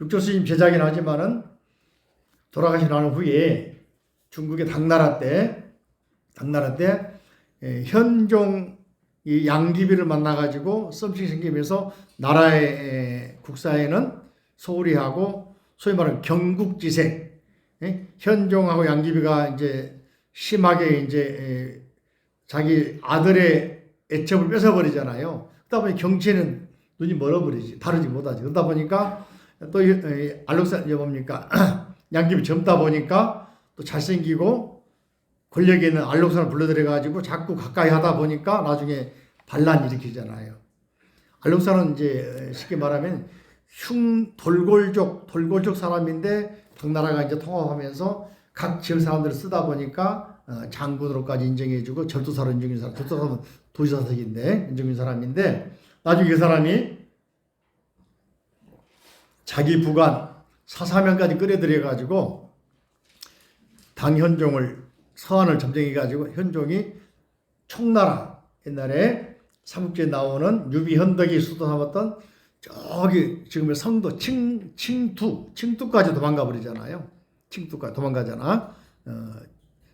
육조 스님 제자긴 하지만은 돌아가신 난 후에 중국의 당나라 때 현종 이 양귀비를 만나가지고 썸씽이 생기면서 나라의 국사에는 소홀히 하고 소위 말하는 경국지색, 현종하고 양귀비가 이제 심하게 이제 자기 아들의 애첩을 뺏어버리잖아요. 그러다 보니 경치에는 눈이 멀어버리지, 다루지 못하지. 그러다 보니까 또 알록산 뭡니까 양귀비 젊다 보니까 또 잘생기고 권력에 있는 알록산을 불러들여가지고 자꾸 가까이 하다 보니까 나중에 반란 일으키잖아요. 알록산은 이제 쉽게 말하면 돌골족 사람인데 당나라가 이제 통합하면서 각 지역 사람들을 쓰다 보니까 장군으로까지 인정해주고 절도사로 인정해준 사람, 절도사는 도지사석인데 인정해준 사람인데 나중에 그 사람이 자기 부관 사사명까지 끌어들여가지고 당현종을 서한을 점정해가지고 현종이 총나라 옛날에 삼국지에 나오는 유비현덕이 수도 삼았던 저기 지금의 성도 칭투까지 도망가 버리잖아요. 칭투까지 도망가잖아.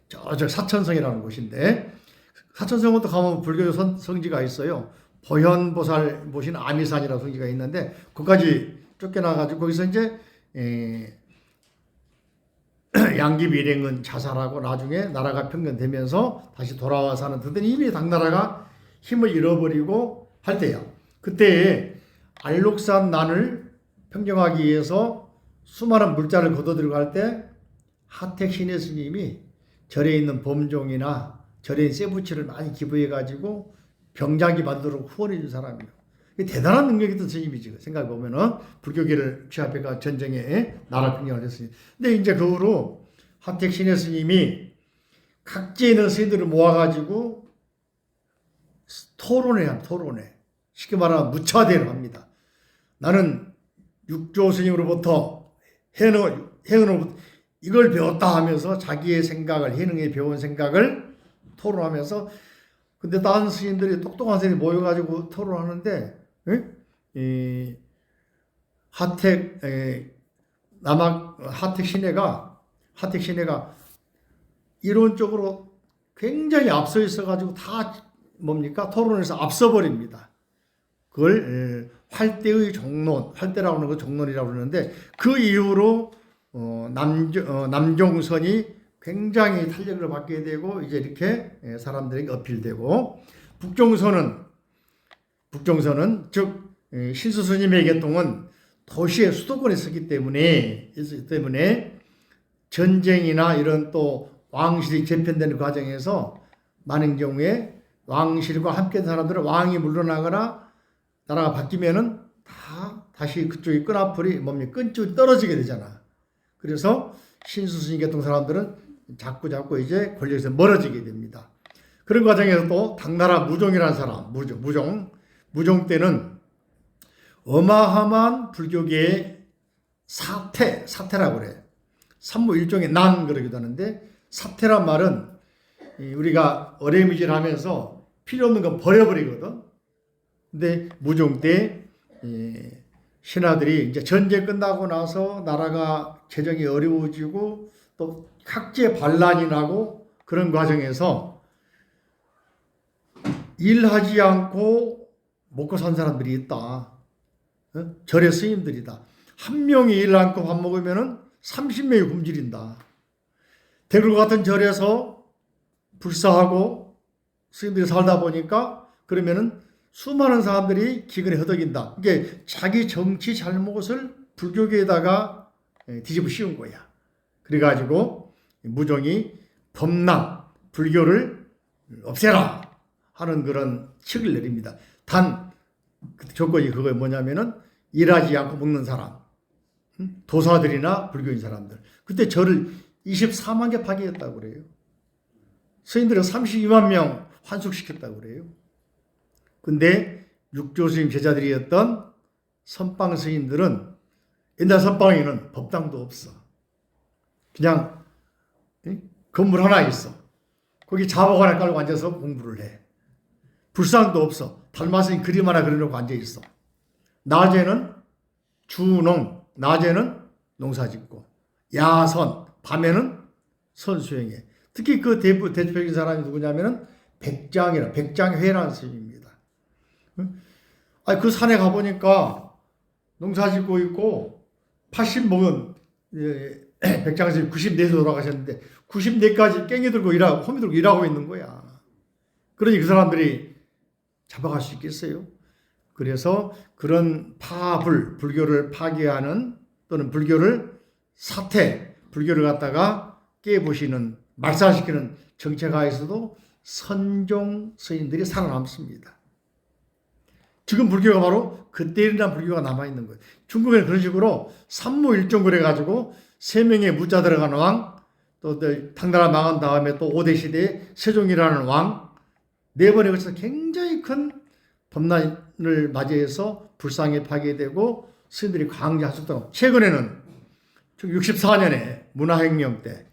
저 사천성이라는 곳인데 사천성은 또 가면 불교 성지가 있어요. 보현보살 모신 아미산이라는 성지가 있는데 거기까지 쫓겨나가지고 거기서 이제 양귀비 일행은 자살하고 나중에 나라가 평정되면서 다시 돌아와 사는 드더니 이미 당나라가 힘을 잃어버리고 할 때야. 그때 알록산 난을 평정하기 위해서 수많은 물자를 걷어들고 할 때 하택 신의 스님이 절에 있는 범종이나 절에 있는 쇠부치를 많이 기부해가지고 병자기 만들도록 후원해 준 사람이에요. 대단한 능력이 있던 스님이지. 생각해보면은 불교계를 취합해가 전쟁에 나라 평정을 했으니. 근데 이제 그 후로 하택 신의 스님이 각지에 있는 스님들을 모아가지고 토론회. 쉽게 말하면 무차대를 합니다. 나는 육조 스님으로부터 해능으로부터 이걸 배웠다 하면서 자기의 생각을, 해능에 배운 생각을 토론하면서 근데 다른 스님들이 똑똑한 스님이 모여가지고 토론하는데 이 하택 남학 하택 시내가 이론적으로 굉장히 앞서 있어가지고 다 뭡니까 토론에서 앞서 버립니다. 그걸 활대의 종론, 활대라고 하는 거 종론이라고 그러는데 그 이후로 남종선이 굉장히 탄력을 받게 되고 이제 이렇게 사람들에게 어필되고 북종선은 즉 신수 스님의 계통은 도시의 수도권에 있었기 때문에 전쟁이나 이런 또 왕실이 재편되는 과정에서 많은 경우에 왕실과 함께 사람들은 왕이 물러나거나 나라가 바뀌면은 다시 그쪽이 끈앞풀이 끈줄이 떨어지게 되잖아. 그래서 신수 스님 계통 사람들은 자꾸 이제 권력에서 멀어지게 됩니다. 그런 과정에서 또 당나라 무종이라는 사람, 무종 때는 어마어마한 불교계의 사태라고 그래. 산무 일종의 난 그러기도 하는데 사태란 말은 우리가 어레미질하면서 필요 없는 건 버려버리거든. 근데 무종 때 신하들이 이제 전쟁 끝나고 나서 나라가 재정이 어려워지고 또 각지의 반란이 나고 그런 과정에서 일하지 않고 먹고 산 사람들이 있다. 절의 스님들이다. 한 명이 일 않고 밥 먹으면은 30명이 굶주린다. 대구 같은 절에서 불사하고 스님들이 살다 보니까 그러면은 수많은 사람들이 기근에 허덕인다. 이게 자기 정치 잘못을 불교계에다가 뒤집어 씌운 거야. 그래가지고 무종이 범람, 불교를 없애라 하는 그런 칙을 내립니다. 단 조건이 그거 뭐냐면은 일하지 않고 먹는 사람, 도사들이나 불교인 사람들. 그때 절을 24만 개 파괴했다고 그래요. 스님들이 32만 명 환숙시켰다고 그래요. 근데 육조 스님 제자들이었던 선방 스님들은 옛날 선방에는 법당도 없어. 그냥 건물 하나 있어. 거기 자복 하나 깔고 앉아서 공부를 해. 불상도 없어. 달마스님 그림 하나 그려놓고 앉아있어. 낮에는 주농, 낮에는 농사짓고 야선, 밤에는 선수행해. 특히 그 대표적인 사람이 누구냐면은 백장회라는 스님입니다. 그 산에 가보니까 농사짓고 있고 80 먹은 백장 스님 94세 돌아가셨는데 94까지 깽이 들고 호미 들고 일하고 있는 거야. 그러니 그 사람들이 잡아갈 수 있겠어요? 그래서 그런 불교를 파괴하는 또는 불교를 불교를 갖다가 깨부시는 말살시키는 정체가에서도 선종 스님들이 살아남습니다. 지금 불교가 바로 그때 일어난 불교가 남아있는 거예요. 중국에는 그런 식으로 산무일종 그래가지고 3명의 무자 들어간 왕, 또 당나라 망한 다음에 또 5대 시대에 세종이라는 왕, 4번에 걸쳐서 굉장히 큰 범난을 맞이해서 불상이 파괴되고 스님들이 강제하셨다고. 최근에는 64년에 문화혁명 때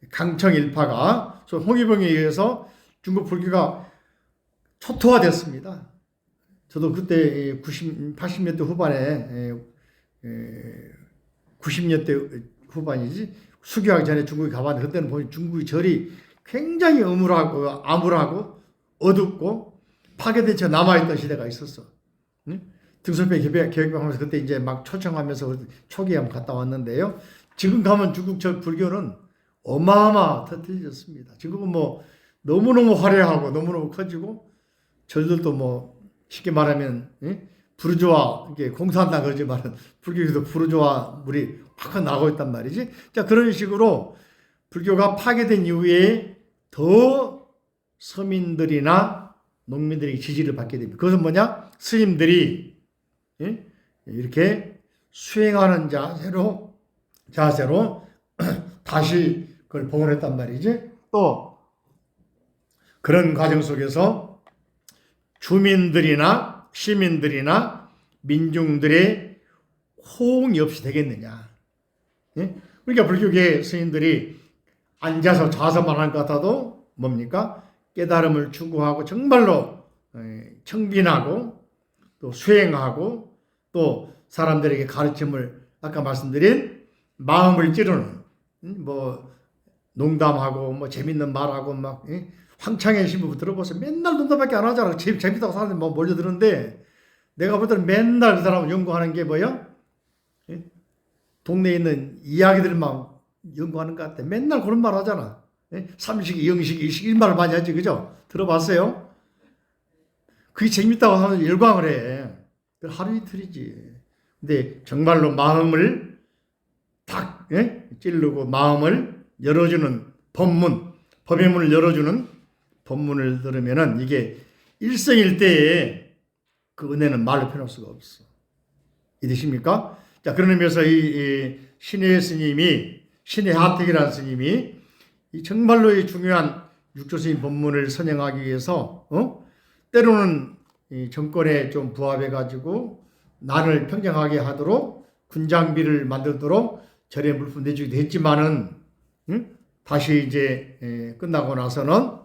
강청 일파가 홍위병에 의해서 중국 불교가 초토화됐습니다. 저도 그때 80년대 후반에 90년대 후반이지 수교하기 전에 중국에 가봤는데 그때는 보니 중국의 절이 굉장히 암울하고 어둡고 파괴된 채 남아있던 시대가 있었어. 등소평 계획하면서 그때 이제 막 초청하면서 초기에 한번 갔다 왔는데요. 지금 가면 중국 절 불교는 터틀려졌습니다. 지금은 너무너무 화려하고 너무너무 커지고 절들도 쉽게 말하면 부르주아 이게 공사한다 그러지만 불교에도 부르주아 물이 확 나고 있단 말이지. 자, 그런 식으로 불교가 파괴된 이후에 더 서민들이나 농민들이 지지를 받게 됩니다. 그것은 뭐냐? 스님들이 이렇게 수행하는 자세로 다시 그걸 복원했단 말이지. 또 그런 과정 속에서 주민들이나 시민들이나 민중들의 호응이 없이 되겠느냐. 그러니까 불교계 스님들이 앉아서 좌서만 할 것 같아도 뭡니까? 깨달음을 추구하고 정말로 청빈하고 또 수행하고 또 사람들에게 가르침을 아까 말씀드린 마음을 찌르는 뭐 농담하고 뭐 재밌는 말하고 막 황창현 신부 들어보세요. 맨날 농담밖에 안 하잖아. 재밌다고 사람들이 뭐 몰려드는데 내가 볼 때는 맨날 그 사람을 연구하는 게 뭐야? 동네에 있는 이야기들만 연구하는 것 같아. 맨날 그런 말 하잖아. 삼식이, 영식이, 이식 이 말을 많이 하지, 그죠? 들어봤어요? 그게 재밌다고 사람들이 열광을 해. 하루 이틀이지. 근데 정말로 마음을 탁 찌르고 마음을 열어주는 법문, 법의 문을 열어주는 법문을 들으면은 이게 일생일대에 그 은혜는 말로 표현할 수가 없어. 이해되십니까? 자, 그런 의미에서 이 신의 스님이, 신의 하택이라는 스님이 이 정말로 이 중요한 육조스님 법문을 선행하기 위해서 때로는 이 정권에 좀 부합해가지고 난을 평정하게 하도록 군장비를 만들도록 절에 물품 내주기도 했지만은 다시 이제 끝나고 나서는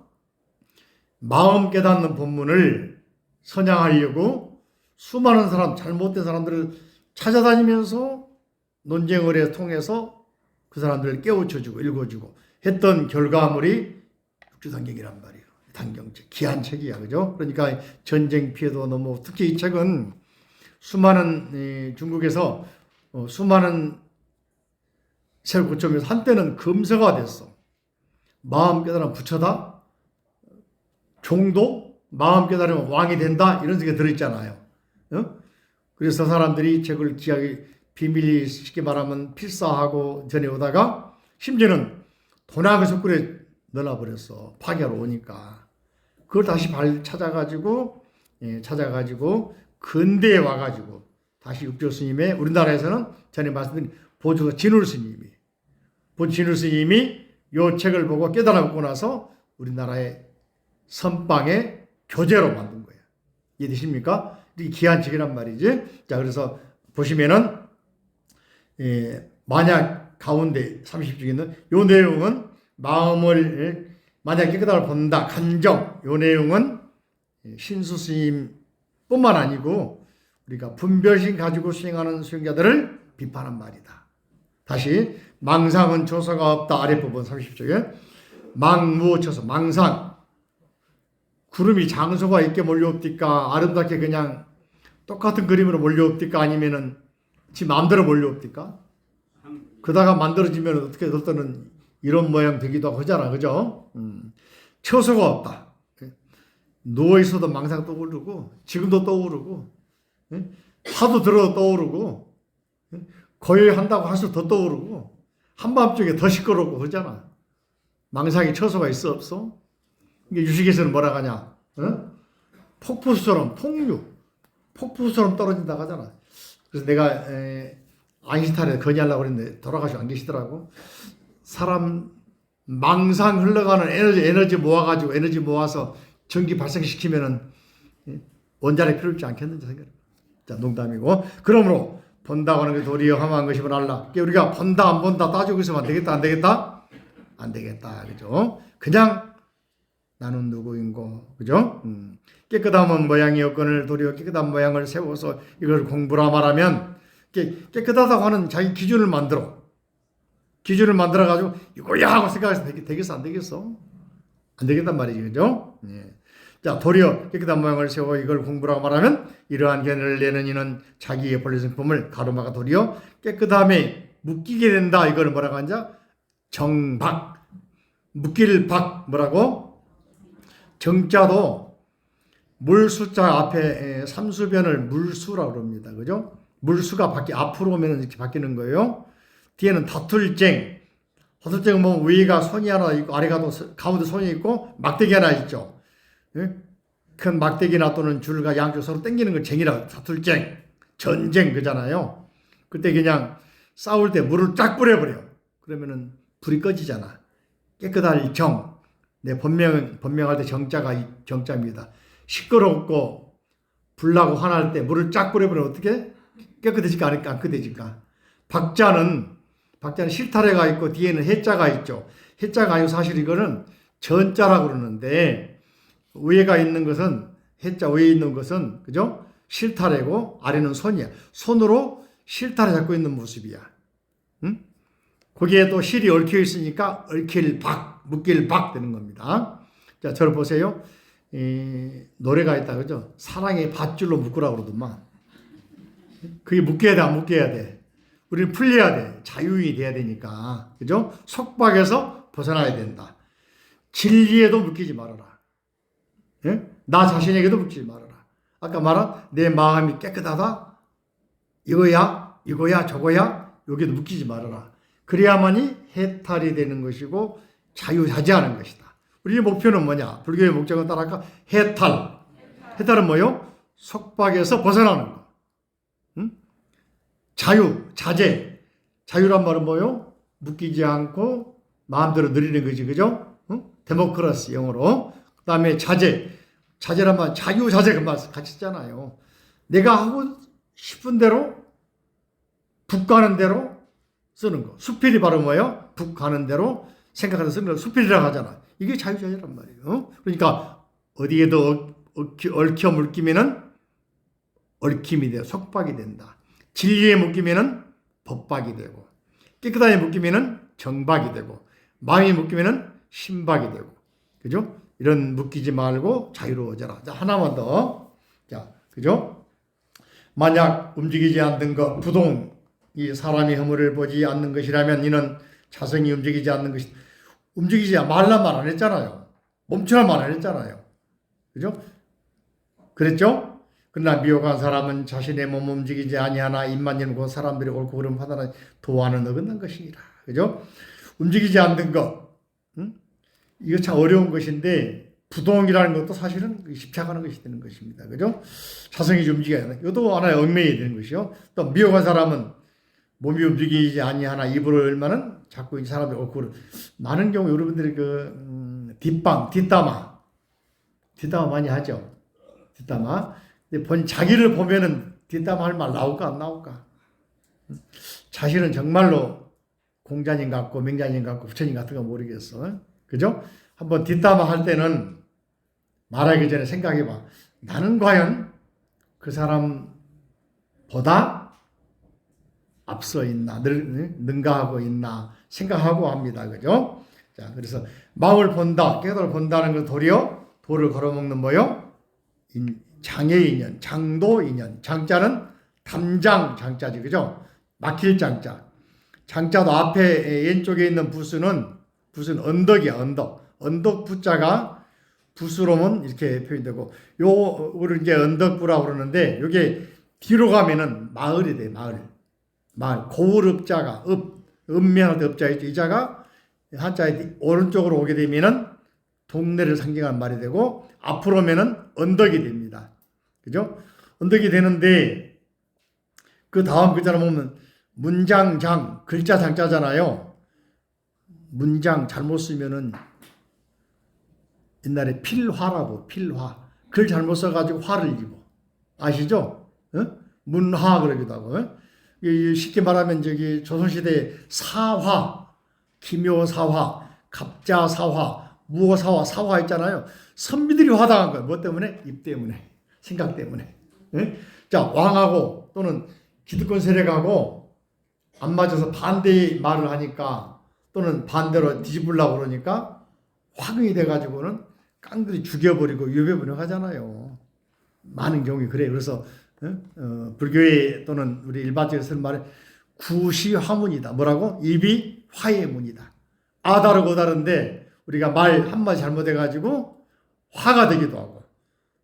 마음 깨닫는 법문을 선양하려고 수많은 사람, 잘못된 사람들을 찾아다니면서 논쟁을 통해서 그 사람들을 깨우쳐주고 읽어주고 했던 결과물이 육주단경이란 말이에요. 단경책, 귀한 책이야, 그죠? 그러니까 전쟁 피해도 너무, 특히 이 책은 수많은 중국에서 수많은 세력 고점에서 한때는 금서가 됐어. 마음 깨달으면 부처다, 종도, 마음 깨달으면 왕이 된다, 이런 식의 들어있잖아요. 그래서 사람들이 책을 귀하게 비밀리 쉽게 말하면 필사하고 전해오다가 심지어는 도남의 속굴에 넣어버렸어. 파괴하러 오니까. 그걸 다시 찾아가지고 근대에 와가지고 다시 육조 스님의, 우리나라에서는 전에 말씀드린 보조가 진울 스님이 요 책을 보고 깨달아먹고 나서 우리나라의 선방의 교재로 만든 거예요. 이해되십니까? 이 귀한 책이란 말이지. 자, 그래서 보시면은 만약 가운데 30 중에 있는 요 내용은 마음을 만약 깨달아 본다, 간정, 요 내용은 신수 스님뿐만 아니고 우리가 분별심 가지고 수행하는 수행자들을 비판한 말이다. 다시 망상은 조서가 없다. 아랫부분 30쪽에 망무처서, 망상, 구름이 장소가 있게 몰려옵디까, 아름답게 그냥 똑같은 그림으로 몰려옵디까, 아니면은 지 마음대로 몰려옵디까? 그다가 만들어지면 어떻게 어떤 이런 모양 되기도 하잖아, 그죠? 처소가 없다. 누워 있어도 망상 떠오르고, 지금도 떠오르고, 하도 들어도 떠오르고, 거의 한다고 할수록 더 떠오르고, 한밤중에 더 시끄럽고 그러잖아. 망상이 처소가 있어 없어? 이게 유식에서는 뭐라 하냐? 폭포수처럼, 폭포수처럼 떨어진다고 하잖아. 그래서 내가 아인슈타인에 건의하려고 그랬는데 돌아가시고 안 계시더라고. 사람 망상 흘러가는 에너지 모아가지고 에너지 모아서 전기 발생시키면은 원자력 필요 없지 않겠는지 생각해. 자, 농담이고. 그러므로 본다고 하는 게 도리어 험한 것이면 알라. 우리가 본다 안 본다 따지고 있으면 안 되겠다, 안 되겠다? 안 되겠다, 그죠? 그냥 나는 누구인고, 그죠? 깨끗한 모양의 여건을 도리어 깨끗한 모양을 세워서 이걸 공부라 말하면 깨끗하다고 하는 자기 기준을 만들어가지고 이거야 하고 생각해서 되겠어, 안 되겠어? 안 되겠단 말이지, 그죠? 예. 자, 도리어 깨끗한 모양을 세워 이걸 공부라고 말하면 이러한 견해를 내는 이는 자기의 본래 성품을 가로막아 도리어 깨끗함에 묶이게 된다. 이걸 뭐라고 하냐? 정박. 묶일 박, 뭐라고? 정자도 물 숫자 앞에 삼수변을 물수라고 그럽니다. 그죠? 물수가 앞으로 오면 이렇게 바뀌는 거예요. 뒤에는 다툴쟁. 다툴쟁은 뭐 위가 손이 하나 있고 아래가 또 가운데 손이 있고 막대기 하나 있죠. 큰 막대기나 또는 줄과 양쪽 서로 당기는 걸 쟁이라, 다툴쟁, 전쟁 그잖아요. 그때 그냥 싸울 때 물을 쫙 뿌려버려. 그러면은 불이 꺼지잖아. 깨끗할 정. 내 번명할 때 정자입니다. 시끄럽고 불나고 화날 때 물을 쫙 뿌려버리면 어떻게? 깨끗해질까 안 깨끗해질까? 박자는 실타래가 있고 뒤에는 해자가 있죠. 해자가 아니고 사실 이거는 전자라고 그러는데 위에가 있는 것은 해자 위에 있는 것은 그죠? 실타래고 아래는 손이야. 손으로 실타래 잡고 있는 모습이야. 응? 거기에 또 실이 얽혀 있으니까 얽힐 박, 묶일 박 되는 겁니다. 자, 저를 보세요. 노래가 있다, 그죠? 사랑의 밧줄로 묶으라고 그러더만. 그게 묶여야 돼, 안 묶여야 돼? 우리는 풀려야 돼. 자유인이 돼야 되니까. 그죠? 속박에서 벗어나야 된다. 진리에도 묶이지 말아라. 예? 나 자신에게도 묶이지 말아라. 아까 말한 내 마음이 깨끗하다? 이거야, 저거야? 여기도 묶이지 말아라. 그래야만이 해탈이 되는 것이고 자유자재하는 것이다. 우리의 목표는 뭐냐? 불교의 목적은 따라할까? 해탈. 해탈은 뭐요? 속박에서 벗어나는 거. 응? 자유, 자재. 자유란 말은 뭐요? 묶이지 않고 마음대로 누리는 거지, 그죠? 응? 데모크라시 영어로. 그 다음에 자재. 자재란 말, 자유자재 그 말 같이 쓰잖아요. 내가 하고 싶은 대로, 북 가는 대로 쓰는 거. 수필이 바로 뭐예요? 북 가는 대로 생각하는 쓰는 걸 수필이라고 하잖아. 이게 자유자재란 말이에요. 그러니까 어디에도 얽혀 묶이면은 얽힘이 돼요. 속박이 된다. 진리에 묶이면은 법박이 되고, 깨끗하게 묶이면은 정박이 되고, 마음이 묶이면은 신박이 되고, 그죠? 이런 묶이지 말고 자유로워져라. 자, 하나만 더. 자, 그죠? 만약 움직이지 않는 것, 부동, 이 사람이 허물을 보지 않는 것이라면 이는 자성이 움직이지 않는 것이, 움직이지 말란 말 안 했잖아요. 멈추란 말 안 했잖아요. 그죠? 그랬죠? 그러나 미혹한 사람은 자신의 몸 움직이지 아니하나 입만 열고 사람들이 옳고 그름 판단하니 도와는 어긋난 것이니라. 그죠? 움직이지 않는 것. 응? 이거 참 어려운 것인데 부동이라는 것도 사실은 십착하는 것이 되는 것입니다. 그죠? 자성이 움직여야 하는. 이것도 하나의 얽매이 되는 것이요. 또 미혹한 사람은 몸이 움직이지 아니하나 입으로 열면은 자꾸 이 사람이 옳고 그름. 많은 경우 여러분들이 뒷담화 많이 하죠. 뒷담화. 근데 자기를 보면은 뒷담화 할 말 나올까 안 나올까? 자신은 정말로 공자님 같고 명자님 같고 부처님 같은 거 모르겠어. 그죠? 한번 뒷담화 할 때는 말하기 전에 생각해봐. 나는 과연 그 사람보다 앞서 있나, 능가하고 있나 생각하고 합니다. 그죠? 자, 그래서 마음을 본다, 깨달을 본다는 걸 도를 걸어먹는 뭐요? 장애인연, 장도인연. 장자는 담장 장자지, 그죠? 막힐 장자. 장자도 앞에 왼쪽에 있는 부수는 언덕이야, 언덕. 언덕 부자가 부수로면 이렇게 표현되고, 요거를 이제 언덕부라고 그러는데, 요게 뒤로 가면은 마을이 돼, 마을. 고을읍자가, 읍면할 때 읍자 있죠. 이 자가 한자에 오른쪽으로 오게 되면은 동네를 상징하는 말이 되고, 앞으로 오면은 언덕이 됩니다. 그죠? 언덕이 되는데, 그 다음 글자를 보면, 문장장, 글자 장자잖아요. 문장 잘못 쓰면은, 옛날에 필화라고, 필화. 글 잘못 써가지고 화를 입어. 아시죠? 문화 그러기도 하고. 쉽게 말하면 조선시대에 사화, 기묘사화, 갑자사화, 무어사화, 사화 있잖아요. 선비들이 화당한 거예요. 뭐 때문에? 입 때문에. 생각 때문에. 자, 왕하고 또는 기득권 세력하고 안 맞아서 반대의 말을 하니까 또는 반대로 뒤집으려고 그러니까 화근이 돼가지고는 깡들이 죽여버리고 유배분을 하잖아요. 많은 경우에 그래요. 그래서 불교의 또는 우리 일반적으로 쓰는 말은 구시화문이다. 뭐라고? 입이 화의 문이다. 아다르고 다른데 우리가 말 한마디 잘못해가지고 화가 되기도 하고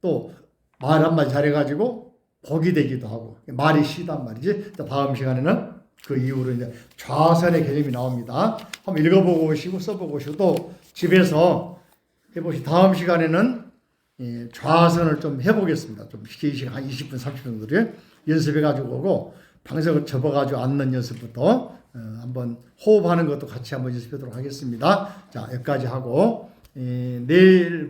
또 말 한마디 잘해가지고 복이 되기도 하고 말이 시단 말이지. 다음 시간에는 그 이후로 이제 좌선의 개념이 나옵니다. 한번 읽어보고 오시고 써보고 오시고 또 집에서 해보시고 다음 시간에는 좌선을 좀 해보겠습니다. 좀 시간 한 20분 30분 정도를 연습해가지고 오고 방석을 접어가지고 앉는 연습부터 한번 호흡하는 것도 같이 한번 연습하도록 하겠습니다. 자, 여기까지 하고 내일